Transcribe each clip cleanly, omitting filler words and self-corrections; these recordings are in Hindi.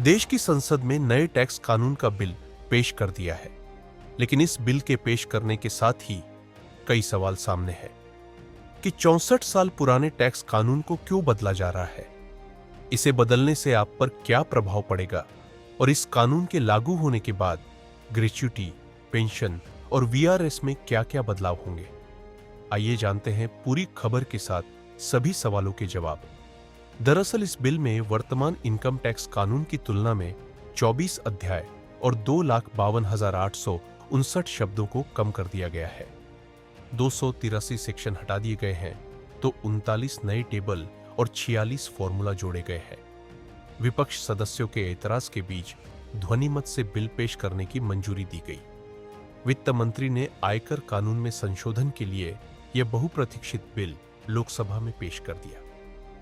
देश की संसद में नए टैक्स कानून का बिल पेश कर दिया है, लेकिन इस बिल के पेश करने के साथ ही कई सवाल सामने हैं कि 64 साल पुराने टैक्स कानून को क्यों बदला जा रहा है, इसे बदलने से आप पर क्या प्रभाव पड़ेगा और इस कानून के लागू होने के बाद ग्रेच्युटी, पेंशन और वीआरएस में क्या क्या बदलाव होंगे। आइए जानते हैं पूरी खबर के साथ सभी सवालों के जवाब। दरअसल इस बिल में वर्तमान इनकम टैक्स कानून की तुलना में 24 अध्याय और 2,52,859 शब्दों को कम कर दिया गया है। 283 सेक्शन हटा दिए गए हैं तो 39 नए टेबल और 46 फॉर्मूला जोड़े गए हैं। विपक्ष सदस्यों के एतराज के बीच ध्वनिमत से बिल पेश करने की मंजूरी दी गई। वित्त मंत्री ने आयकर कानून में संशोधन के लिए यह बहुप्रतीक्षित बिल लोकसभा में पेश कर दिया।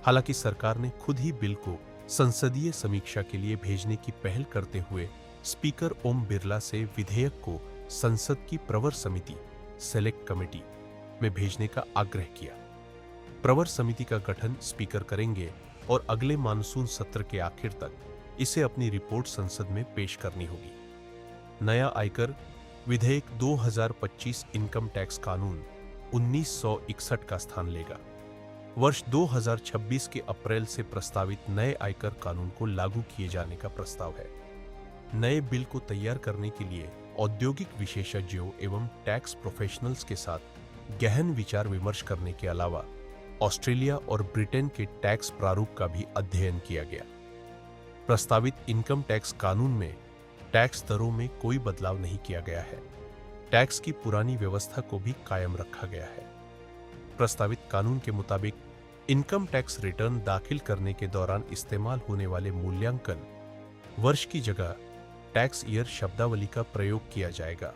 हालांकि सरकार ने खुद ही बिल को संसदीय समीक्षा के लिए भेजने की पहल करते हुए स्पीकर ओम बिरला से विधेयक को संसद की प्रवर समिति सेलेक्ट कमेटी में भेजने का आग्रह किया। प्रवर समिति का गठन स्पीकर करेंगे और अगले मानसून सत्र के आखिर तक इसे अपनी रिपोर्ट संसद में पेश करनी होगी। नया आयकर विधेयक 2025 इनकम टैक्स कानून 1961 का स्थान लेगा। वर्ष 2026 के अप्रैल से प्रस्तावित नए आयकर कानून को लागू किए जाने का प्रस्ताव है। नए बिल को तैयार करने के लिए औद्योगिक विशेषज्ञों एवं टैक्स प्रोफेशनल्स के साथ गहन विचार विमर्श करने के अलावा ऑस्ट्रेलिया और ब्रिटेन के टैक्स प्रारूप का भी अध्ययन किया गया। प्रस्तावित इनकम टैक्स कानून में टैक्स दरों में कोई बदलाव नहीं किया गया है। टैक्स की पुरानी व्यवस्था को भी कायम रखा गया है। प्रस्तावित कानून के मुताबिक इनकम टैक्स रिटर्न दाखिल करने के दौरान इस्तेमाल होने वाले मूल्यांकन वर्ष की जगह टैक्स ईयर शब्दावली का प्रयोग किया जाएगा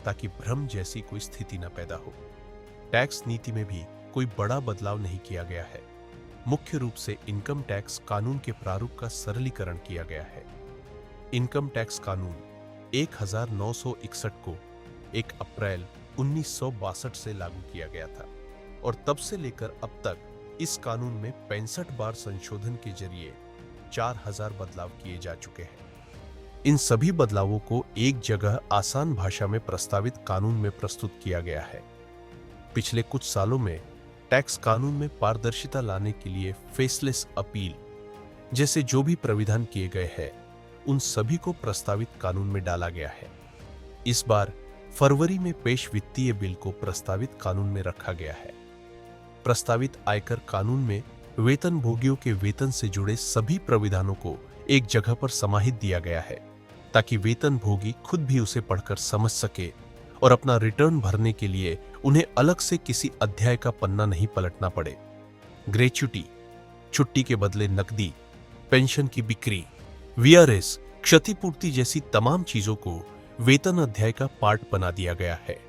ताकि भ्रम जैसी कोई स्थिति न पैदा हो। टैक्स नीति में भी कोई बड़ा बदलाव नहीं किया गया है। मुख्य रूप से इनकम टैक्स कानून के प्रारूप का सरलीकरण किया गया है। इनकम टैक्स कानून 1961 को 1 अप्रैल 1962 से लागू किया गया था और तब से लेकर अब तक इस कानून में 65 बार संशोधन के जरिए 4000 बदलाव किए जा चुके हैं। इन सभी बदलावों को एक जगह आसान भाषा में प्रस्तावित कानून में प्रस्तुत किया गया है। पिछले कुछ सालों में टैक्स कानून में पारदर्शिता लाने के लिए फेसलेस अपील जैसे जो भी प्राविधान किए गए हैं उन सभी को प्रस्तावित कानून में डाला गया है। इस बार फरवरी में पेश वित्तीय बिल को प्रस्तावित कानून में रखा गया है। प्रस्तावित आयकर कानून में वेतन भोगियों के वेतन से जुड़े सभी प्राविधानों को एक जगह पर समाहित दिया गया है ताकि वेतन भोगी खुद भी उसे पढ़कर समझ सके और अपना रिटर्न भरने के लिए उन्हें अलग से किसी अध्याय का पन्ना नहीं पलटना पड़े। ग्रेच्युटी, छुट्टी के बदले नकदी, पेंशन की बिक्री, वीआरएस, क्षतिपूर्ति जैसी तमाम चीजों को वेतन अध्याय का पार्ट बना दिया गया है।